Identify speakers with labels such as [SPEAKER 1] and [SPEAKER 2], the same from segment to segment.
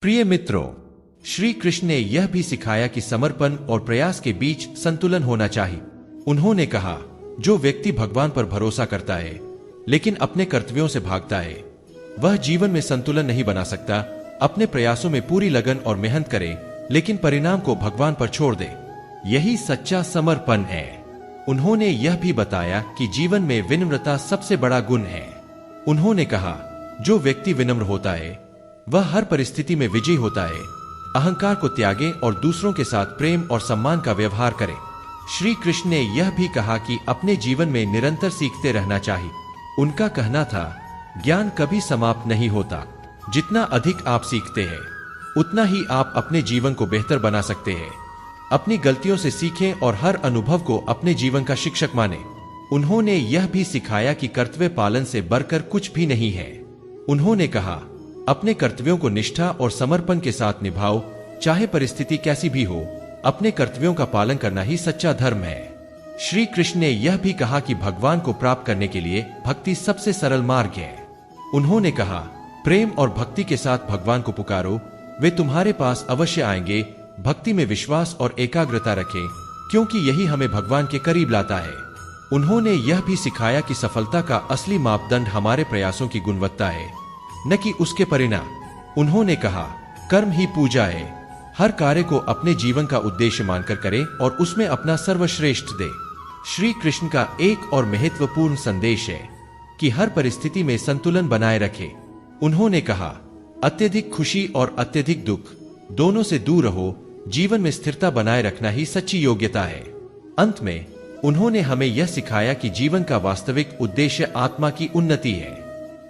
[SPEAKER 1] प्रिय मित्रों, श्री कृष्ण ने यह भी सिखाया कि समर्पण और प्रयास के बीच संतुलन होना चाहिए। उन्होंने कहा, जो व्यक्ति भगवान पर भरोसा करता है लेकिन अपने कर्तव्यों से भागता है, वह जीवन में संतुलन नहीं बना सकता। अपने प्रयासों में पूरी लगन और मेहनत करे, लेकिन परिणाम को भगवान पर छोड़ दे, यही सच्चा समर्पण है। उन्होंने यह भी बताया कि जीवन में विनम्रता सबसे बड़ा गुण है। उन्होंने कहा, जो व्यक्ति विनम्र होता है वह हर परिस्थिति में विजयी होता है। अहंकार को त्यागे और दूसरों के साथ प्रेम और सम्मान का व्यवहार करे। श्री कृष्ण ने यह भी कहा कि अपने जीवन में निरंतर सीखते रहना चाहिए। उनका कहना था, ज्ञान कभी समाप्त नहीं होता। जितना अधिक आप सीखते हैं, उतना ही आप अपने जीवन को बेहतर बना सकते हैं। अपनी गलतियों से सीखें और हर अनुभव को अपने जीवन का शिक्षक माने। उन्होंने यह भी सिखाया कि कर्तव्य पालन से बढ़कर कुछ भी नहीं है। उन्होंने कहा, अपने कर्तव्यों को निष्ठा और समर्पण के साथ निभाओ, चाहे परिस्थिति कैसी भी हो। अपने कर्तव्यों का पालन करना ही सच्चा धर्म है। श्री कृष्ण ने यह भी कहा कि भगवान को प्राप्त करने के लिए भक्ति सबसे सरल मार्ग है। उन्होंने कहा, प्रेम और भक्ति के साथ भगवान को पुकारो, वे तुम्हारे पास अवश्य आएंगे। भक्ति में विश्वास और एकाग्रता रखें, क्योंकि यही हमें भगवान के करीब लाता है। उन्होंने यह भी सिखाया कि सफलता का असली मापदंड हमारे प्रयासों की गुणवत्ता है, न कि उसके परिणाम। उन्होंने कहा, कर्म ही पूजा है। हर कार्य को अपने जीवन का उद्देश्य मानकर करे और उसमें अपना सर्वश्रेष्ठ दे। श्री कृष्ण का एक और महत्वपूर्ण संदेश है कि हर परिस्थिति में संतुलन बनाए रखे। उन्होंने कहा, अत्यधिक खुशी और अत्यधिक दुख दोनों से दूर रहो। जीवन में स्थिरता बनाए रखना ही सच्ची योग्यता है। अंत में उन्होंने हमें यह सिखाया कि जीवन का वास्तविक उद्देश्य आत्मा की उन्नति है।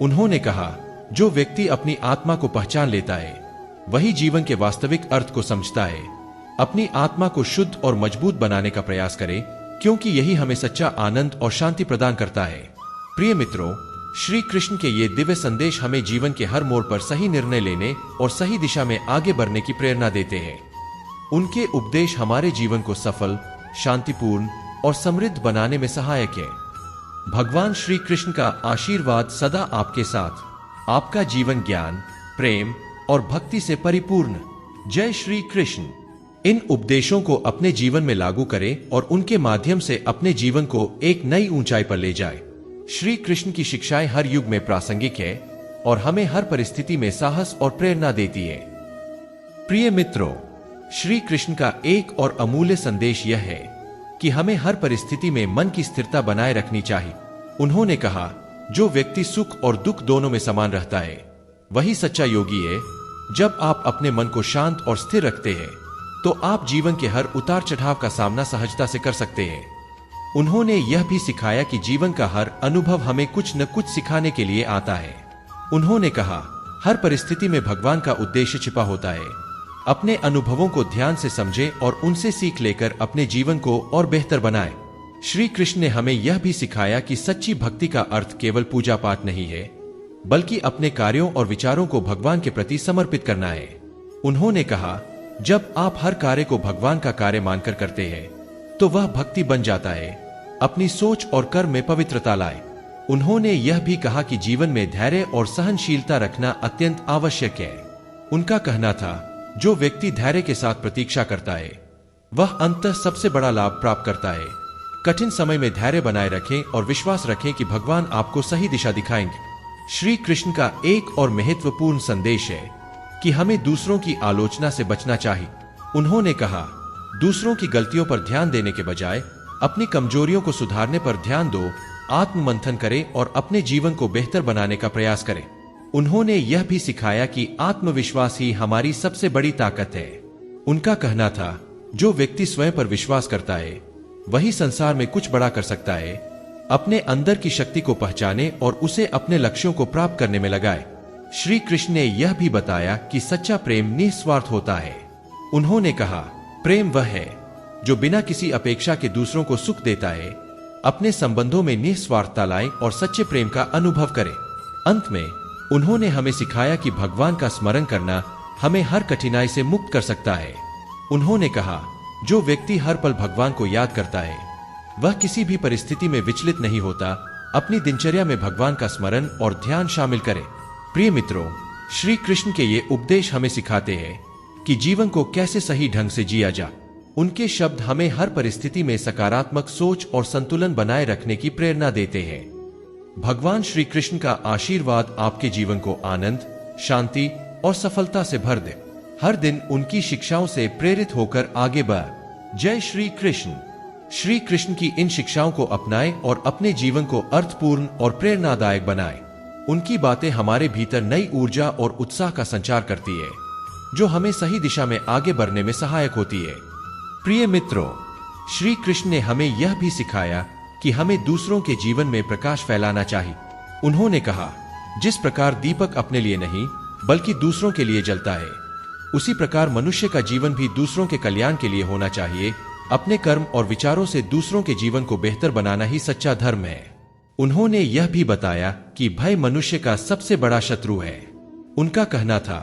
[SPEAKER 1] उन्होंने कहा, जो व्यक्ति अपनी आत्मा को पहचान लेता है, वही जीवन के वास्तविक अर्थ को समझता है। अपनी आत्मा को शुद्ध और मजबूत बनाने का प्रयास करें, क्योंकि यही हमें सच्चा आनंद और शांति प्रदान करता है। प्रिय मित्रों, श्री कृष्ण के ये दिव्य संदेश हमें जीवन के हर मोड़ पर सही निर्णय लेने और सही दिशा में आगे बढ़ने की प्रेरणा देते हैं। उनके उपदेश हमारे जीवन को सफल, शांतिपूर्ण और समृद्ध बनाने में सहायक है। भगवान श्री कृष्ण का आशीर्वाद सदा आपके साथ। आपका जीवन ज्ञान, प्रेम और भक्ति से परिपूर्ण। जय श्री कृष्ण। इन उपदेशों को अपने जीवन में लागू करें और उनके माध्यम से अपने जीवन को एक नई ऊंचाई पर ले जाएं। श्री कृष्ण की शिक्षाएं हर युग में प्रासंगिक है और हमें हर परिस्थिति में साहस और प्रेरणा देती है। प्रिय मित्रों, श्री कृष्ण का एक और अमूल्य संदेश यह है कि हमें हर परिस्थिति में मन की स्थिरता बनाए रखनी चाहिए। उन्होंने कहा, जो व्यक्ति सुख और दुख दोनों में समान रहता है, वही सच्चा योगी है। जब आप अपने मन को शांत और स्थिर रखते हैं, तो आप जीवन के हर उतार चढ़ाव का सामना सहजता से कर सकते हैं। उन्होंने यह भी सिखाया कि जीवन का हर अनुभव हमें कुछ न कुछ सिखाने के लिए आता है। उन्होंने कहा, हर परिस्थिति में भगवान का उद्देश्य छिपा होता है। अपने अनुभवों को ध्यान से समझें और उनसे सीख लेकर अपने जीवन को और बेहतर बनाएं। श्री कृष्ण ने हमें यह भी सिखाया कि सच्ची भक्ति का अर्थ केवल पूजा पाठ नहीं है, बल्कि अपने कार्यों और विचारों को भगवान के प्रति समर्पित करना है। उन्होंने कहा, जब आप हर कार्य को भगवान का कार्य मानकर करते हैं, तो वह भक्ति बन जाता है। अपनी सोच और कर्म में पवित्रता लाए। उन्होंने यह भी कहा कि जीवन में धैर्य और सहनशीलता रखना अत्यंत आवश्यक है। उनका कहना था, जो व्यक्ति धैर्य के साथ प्रतीक्षा करता है, वह अंततः सबसे बड़ा लाभ प्राप्त करता है। कठिन समय में धैर्य बनाए रखें और विश्वास रखें कि भगवान आपको सही दिशा दिखाएंगे। श्री कृष्ण का एक और महत्वपूर्ण संदेश है कि हमें दूसरों की आलोचना से बचना चाहिए। उन्होंने कहा, दूसरों की गलतियों पर ध्यान देने के बजाय अपनी कमजोरियों को सुधारने पर ध्यान दो। आत्ममंथन करें और अपने जीवन को बेहतर बनाने का प्रयास करें। उन्होंने यह भी सिखाया कि आत्मविश्वास ही हमारी सबसे बड़ी ताकत है। उनका कहना था, जो व्यक्ति स्वयं पर विश्वास करता है, वही संसार में कुछ बड़ा कर सकता है। अपने अंदर की शक्ति को पहचाने और उसे अपने लक्ष्यों को प्राप्त करने में लगाए। श्री कृष्ण ने यह भी बताया कि सच्चा प्रेम निस्वार्थ होता है। उन्होंने कहा, प्रेम वह है जो बिना किसी अपेक्षा के दूसरों को सुख देता है। अपने संबंधों में निस्वार्थता लाए और सच्चे प्रेम का अनुभव करें। अंत में उन्होंने हमें सिखाया कि भगवान का स्मरण करना हमें हर कठिनाई से मुक्त कर सकता है। उन्होंने कहा, जो व्यक्ति हर पल भगवान को याद करता है, वह किसी भी परिस्थिति में विचलित नहीं होता। अपनी दिनचर्या में भगवान का स्मरण और ध्यान शामिल करें। प्रिय मित्रों, श्री कृष्ण के ये उपदेश हमें सिखाते हैं कि जीवन को कैसे सही ढंग से जिया जा। उनके शब्द हमें हर परिस्थिति में सकारात्मक सोच और संतुलन बनाए रखने की प्रेरणा देते हैं। भगवान श्री कृष्ण का आशीर्वाद आपके जीवन को आनंद, शांति और सफलता से भर दे। हर दिन उनकी शिक्षाओं से प्रेरित होकर आगे बढ़। जय श्री कृष्ण। श्री कृष्ण की इन शिक्षाओं को अपनाएं और अपने जीवन को अर्थपूर्ण और प्रेरणादायक बनाएं। उनकी बातें हमारे भीतर नई ऊर्जा और उत्साह का संचार करती है, जो हमें सही दिशा में आगे बढ़ने में सहायक होती है। प्रिय मित्रों, श्री कृष्ण ने हमें यह भी सिखाया कि हमें दूसरों के जीवन में प्रकाश फैलाना चाहिए। उन्होंने कहा, जिस प्रकार दीपक अपने लिए नहीं बल्कि दूसरों के लिए जलता है, उसी प्रकार मनुष्य का जीवन भी दूसरों के कल्याण के लिए होना चाहिए। अपने कर्म और विचारों से दूसरों के जीवन को बेहतर बनाना ही सच्चा धर्म है। उन्होंने यह भी बताया कि भय मनुष्य का सबसे बड़ा शत्रु है। उनका कहना था,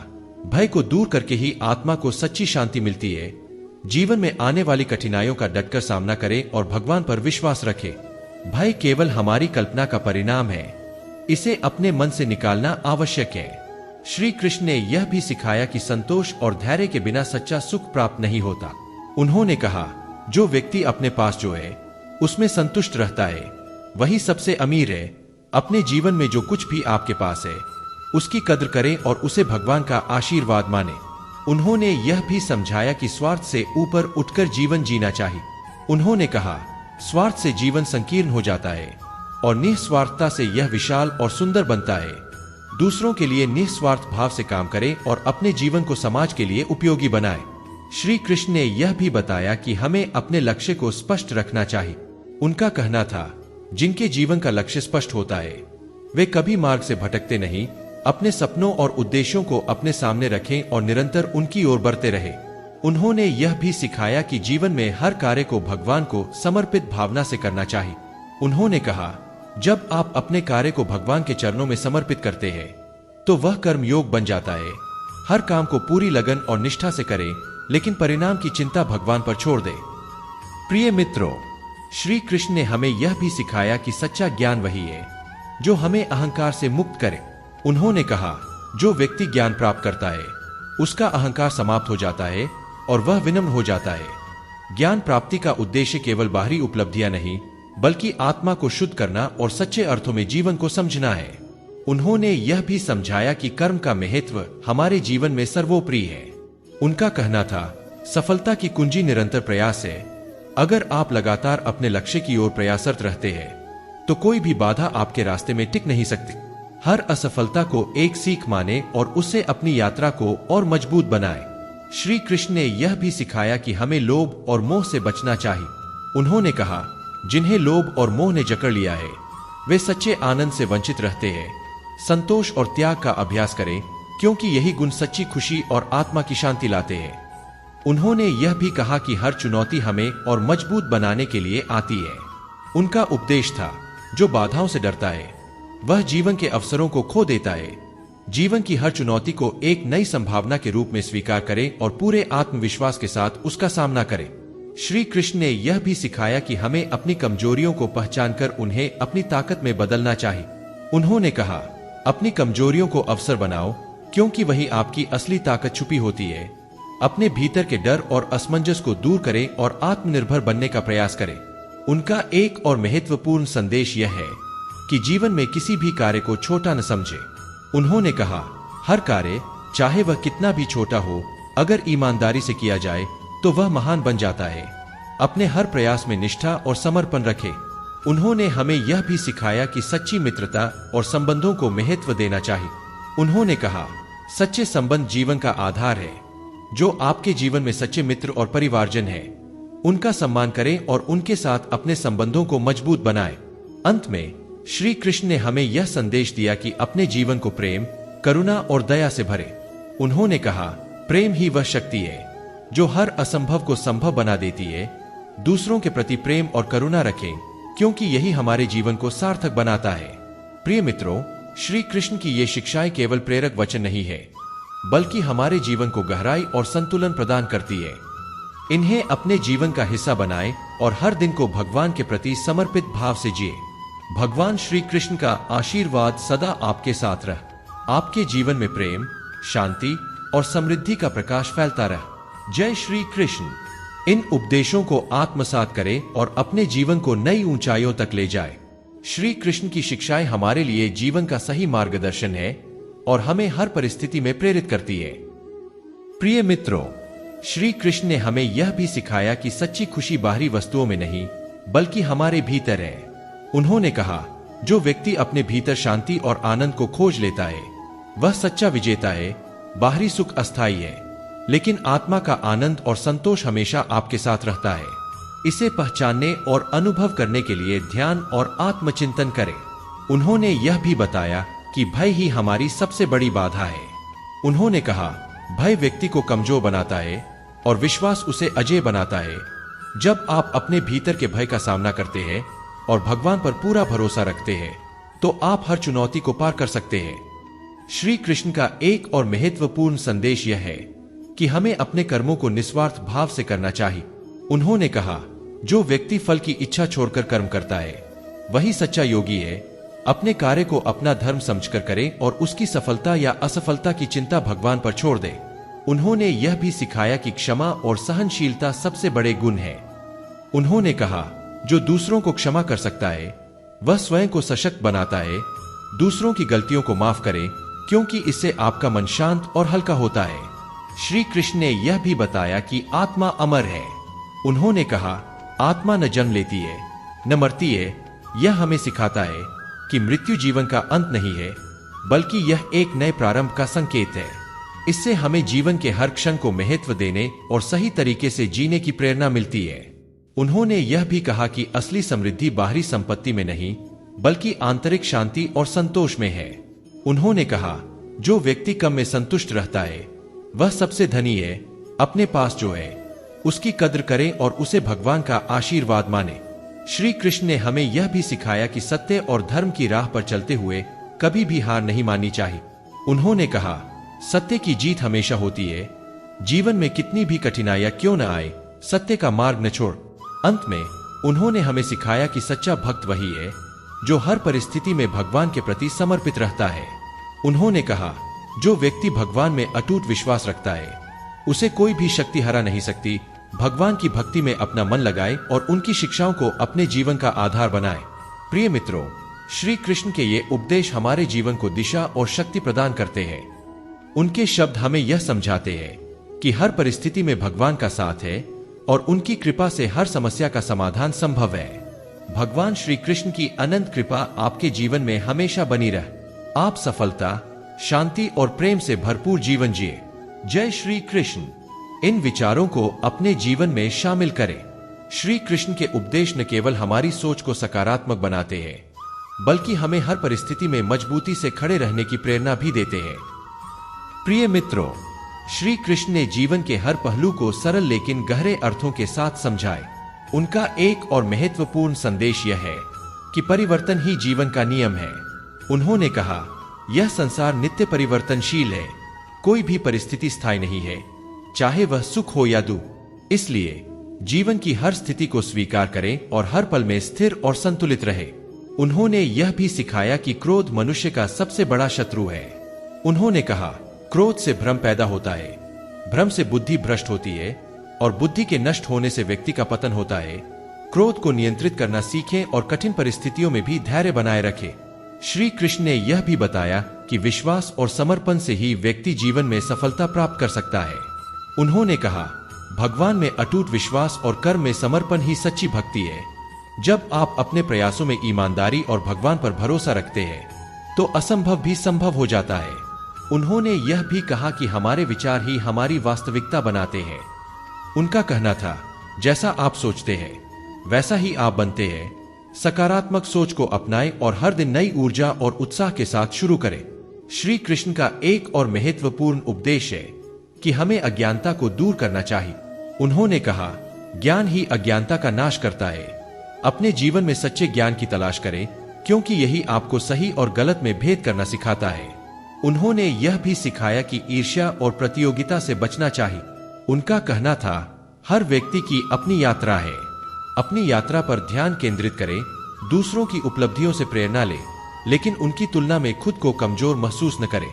[SPEAKER 1] भय को दूर करके ही आत्मा को सच्ची शांति मिलती है। जीवन में आने वाली कठिनाइयों का डटकर सामना करें और भगवान पर विश्वास रखें। भय केवल हमारी कल्पना का परिणाम है, इसे अपने मन से निकालना आवश्यक है। श्री कृष्ण ने यह भी सिखाया कि संतोष और धैर्य के बिना सच्चा सुख प्राप्त नहीं होता। उन्होंने कहा, जो व्यक्ति अपने पास जो है उसमें संतुष्ट रहता है, वही सबसे अमीर है। अपने जीवन में जो कुछ भी आपके पास है उसकी कद्र करें और उसे भगवान का आशीर्वाद माने। उन्होंने यह भी समझाया कि स्वार्थ से ऊपर उठकर जीवन जीना चाहिए। उन्होंने कहा, स्वार्थ से जीवन संकीर्ण हो जाता है और निस्वार्थता से यह विशाल और सुंदर बनता है। दूसरों के लिए निस्वार्थ भाव से काम करें और अपने जीवन को समाज के लिए उपयोगी बनाएं। श्री कृष्ण ने यह भी बताया कि हमें अपने लक्ष्य को स्पष्ट रखना चाहिए। उनका कहना था, जिनके जीवन का लक्ष्य स्पष्ट होता है वे कभी मार्ग से भटकते नहीं। अपने सपनों और उद्देश्यों को अपने सामने रखें और निरंतर उनकी ओर बढ़ते रहे। उन्होंने यह भी सिखाया कि जीवन में हर कार्य को भगवान को समर्पित भावना से करना चाहिए। उन्होंने कहा, जब आप अपने कार्य को भगवान के चरणों में समर्पित करते हैं तो वह कर्म योग बन जाता है। हर काम को पूरी लगन और निष्ठा से करें, लेकिन परिणाम की चिंता भगवान पर छोड़ दें। प्रिय मित्रों, श्री कृष्ण ने हमें यह भी सिखाया कि सच्चा ज्ञान वही है जो हमें अहंकार से मुक्त करे। उन्होंने कहा, जो व्यक्ति ज्ञान प्राप्त करता है उसका अहंकार समाप्त हो जाता है और वह विनम्र हो जाता है। ज्ञान प्राप्ति का उद्देश्य केवल बाहरी उपलब्धियां नहीं बल्कि आत्मा को शुद्ध करना और सच्चे अर्थों में जीवन को समझना है। उन्होंने यह भी समझाया कि कर्म का महत्व हमारे जीवन में सर्वोपरि है। उनका कहना था, सफलता की कुंजी निरंतर प्रयास है। अगर आप लगातार अपने लक्ष्य की ओर प्रयासरत रहते हैं तो कोई भी बाधा आपके रास्ते में टिक नहीं सकती। हर असफलता को एक सीख माने और उससे अपनी यात्रा को और मजबूत बनाए। श्री कृष्ण ने यह भी सिखाया कि हमें लोभ और मोह से बचना चाहिए। उन्होंने कहा, जिन्हें लोभ और मोह ने जकड़ लिया है वे सच्चे आनंद से वंचित रहते हैं। संतोष और त्याग का अभ्यास करें, क्योंकि यही गुण सच्ची खुशी और आत्मा की शांति लाते हैं। उन्होंने यह भी कहा कि हर चुनौती हमें और मजबूत बनाने के लिए आती है। उनका उपदेश था, जो बाधाओं से डरता है वह जीवन के अवसरों को खो देता है। जीवन की हर चुनौती को एक नई संभावना के रूप में स्वीकार करें और पूरे आत्मविश्वास के साथ उसका सामना करें। श्री कृष्ण ने यह भी सिखाया कि हमें अपनी कमजोरियों को पहचानकर उन्हें अपनी ताकत में बदलना चाहिए। उन्होंने कहा, अपनी कमजोरियों को अवसर बनाओ, क्योंकि वही आपकी असली ताकत छुपी होती है। अपने भीतर के डर और असमंजस को दूर करें और आत्मनिर्भर बनने का प्रयास करें। उनका एक और महत्वपूर्ण संदेश यह है कि जीवन में किसी भी कार्य को छोटा न समझे। उन्होंने कहा, हर कार्य चाहे वह कितना भी छोटा हो, अगर ईमानदारी से किया जाए तो वह महान बन जाता है। अपने हर प्रयास में निष्ठा और समर्पण रखें। उन्होंने हमें यह भी सिखाया कि सच्ची मित्रता और संबंधों को महत्व देना चाहिए। उन्होंने कहा, सच्चे संबंध जीवन का आधार है। जो आपके जीवन में सच्चे मित्र और परिवारजन हैं, उनका सम्मान करें और उनके साथ अपने संबंधों को मजबूत बनाएं। अंत में श्री कृष्ण ने हमें यह संदेश दिया कि अपने जीवन को प्रेम, करुणा और दया से भरें। उन्होंने कहा, प्रेम ही वह शक्ति है जो हर असंभव को संभव बना देती है। दूसरों के प्रति प्रेम और करुणा रखें, क्योंकि यही हमारे जीवन को सार्थक बनाता है। प्रिय मित्रों, श्री कृष्ण की ये शिक्षाएं केवल प्रेरक वचन नहीं है, बल्कि हमारे जीवन को गहराई और संतुलन प्रदान करती है। इन्हें अपने जीवन का हिस्सा बनाएं और हर दिन को भगवान के प्रति समर्पित भाव से जिए। भगवान श्री कृष्ण का आशीर्वाद सदा आपके साथ रहे। आपके जीवन में प्रेम, शांति और समृद्धि का प्रकाश फैलता रहे। जय श्री कृष्ण। इन उपदेशों को आत्मसात करें और अपने जीवन को नई ऊंचाइयों तक ले जाए। श्री कृष्ण की शिक्षाएं हमारे लिए जीवन का सही मार्गदर्शन है और हमें हर परिस्थिति में प्रेरित करती है। प्रिय मित्रों, श्री कृष्ण ने हमें यह भी सिखाया कि सच्ची खुशी बाहरी वस्तुओं में नहीं बल्कि हमारे भीतर है। उन्होंने कहा, जो व्यक्ति अपने भीतर शांति और आनंद को खोज लेता है वह सच्चा विजेता है। बाहरी सुख अस्थायी है, लेकिन आत्मा का आनंद और संतोष हमेशा आपके साथ रहता है। इसे पहचानने और अनुभव करने के लिए ध्यान और आत्मचिंतन करें। उन्होंने यह भी बताया कि भय ही हमारी सबसे बड़ी बाधा है। उन्होंने कहा, भय व्यक्ति को कमजोर बनाता है और विश्वास उसे अजेय बनाता है। जब आप अपने भीतर के भय का सामना करते हैं और भगवान पर पूरा भरोसा रखते हैं तो आप हर चुनौती को पार कर सकते हैं। श्री कृष्ण का एक और महत्वपूर्ण संदेश यह है कि हमें अपने कर्मों को निस्वार्थ भाव से करना चाहिए। उन्होंने कहा, जो व्यक्ति फल की इच्छा छोड़कर कर्म करता है वही सच्चा योगी है। अपने कार्य को अपना धर्म समझकर करे और उसकी सफलता या असफलता की चिंता भगवान पर छोड़ दे। उन्होंने यह भी सिखाया कि क्षमा और सहनशीलता सबसे बड़े गुण हैं। उन्होंने कहा, जो दूसरों को क्षमा कर सकता है वह स्वयं को सशक्त बनाता है। दूसरों की गलतियों को माफ करें क्योंकि इससे आपका मन शांत और हल्का होता है। श्री कृष्ण ने यह भी बताया कि आत्मा अमर है। उन्होंने कहा, आत्मा न जन्म लेती है न मरती है। यह हमें सिखाता है कि मृत्यु जीवन का अंत नहीं है बल्कि यह एक नए प्रारंभ का संकेत है। इससे हमें जीवन के हर क्षण को महत्व देने और सही तरीके से जीने की प्रेरणा मिलती है। उन्होंने यह भी कहा कि असली समृद्धि बाहरी संपत्ति में नहीं बल्कि आंतरिक शांति और संतोष में है। उन्होंने कहा, जो व्यक्ति कम में संतुष्ट रहता है वह सबसे धनी है। अपने पास जो है उसकी कद्र करें और उसे भगवान का आशीर्वाद माने। श्री कृष्ण ने हमें यह भी सिखाया कि सत्य और धर्म की राह पर चलते हुए कभी भी हार नहीं माननी चाहिए। उन्होंने कहा, सत्य की जीत हमेशा होती है। जीवन में कितनी भी कठिनाइयां क्यों न आए, सत्य का मार्ग न छोड़। अंत में उन्होंने हमें सिखाया कि सच्चा भक्त वही है जो हर परिस्थिति में भगवान के प्रति समर्पित रहता है। उन्होंने कहा, जो व्यक्ति भगवान में अटूट विश्वास रखता है उसे कोई भी शक्ति हरा नहीं सकती। भगवान की भक्ति में अपना मन लगाए और उनकी शिक्षाओं को अपने जीवन का आधार बनाए। प्रिय मित्रों, श्री कृष्ण के ये उपदेश हमारे जीवन को दिशा और शक्ति प्रदान करते हैं। उनके शब्द हमें यह समझाते हैं कि हर परिस्थिति में भगवान का साथ है और उनकी कृपा से हर समस्या का समाधान संभव है। भगवान श्री कृष्ण की अनंत कृपा आपके जीवन में हमेशा बनी रहे। आप सफलता, शांति और प्रेम से भरपूर जीवन जिए। जय श्री कृष्ण। इन विचारों को अपने जीवन में शामिल करें। श्री कृष्ण के उपदेश न केवल हमारी सोच को सकारात्मक बनाते हैं बल्कि हमें हर परिस्थिति में मजबूती से खड़े रहने की प्रेरणा भी देते हैं। प्रिय मित्रों, श्री कृष्ण ने जीवन के हर पहलू को सरल लेकिन गहरे अर्थों के साथ समझाए। उनका एक और महत्वपूर्ण संदेश यह है कि परिवर्तन ही जीवन का नियम है। उन्होंने कहा, यह संसार नित्य परिवर्तनशील है। कोई भी परिस्थिति स्थायी नहीं है, चाहे वह सुख हो या दुख। इसलिए जीवन की हर स्थिति को स्वीकार करें और हर पल में स्थिर और संतुलित रहे। उन्होंने यह भी सिखाया कि क्रोध मनुष्य का सबसे बड़ा शत्रु है। उन्होंने कहा, क्रोध से भ्रम पैदा होता है, भ्रम से बुद्धि भ्रष्ट होती है और बुद्धि के नष्ट होने से व्यक्ति का पतन होता है। क्रोध को नियंत्रित करना सीखें और कठिन परिस्थितियों में भी धैर्य बनाए रखें। श्री कृष्ण ने यह भी बताया कि विश्वास और समर्पण से ही व्यक्ति जीवन में सफलता प्राप्त कर सकता है। उन्होंने कहा, भगवान में अटूट विश्वास और कर्म में समर्पण ही सच्ची भक्ति है। जब आप अपने प्रयासों में ईमानदारी और भगवान पर भरोसा रखते हैं तो असंभव भी संभव हो जाता है। उन्होंने यह भी कहा कि हमारे विचार ही हमारी वास्तविकता बनाते हैं। उनका कहना था, जैसा आप सोचते हैं वैसा ही आप बनते हैं। सकारात्मक सोच को अपनाएं और हर दिन नई ऊर्जा और उत्साह के साथ शुरू करें। श्री कृष्ण का एक और महत्वपूर्ण उपदेश है कि हमें अज्ञानता को दूर करना चाहिए। उन्होंने कहा, ज्ञान ही अज्ञानता का नाश करता है। अपने जीवन में सच्चे ज्ञान की तलाश करें क्योंकि यही आपको सही और गलत में भेद करना सिखाता है। उन्होंने यह भी सिखाया कि ईर्ष्या और प्रतियोगिता से बचना चाहिए। उनका कहना था, हर व्यक्ति की अपनी यात्रा है। अपनी यात्रा पर ध्यान केंद्रित करें, दूसरों की उपलब्धियों से प्रेरणा लें, लेकिन उनकी तुलना में खुद को कमजोर महसूस न करें।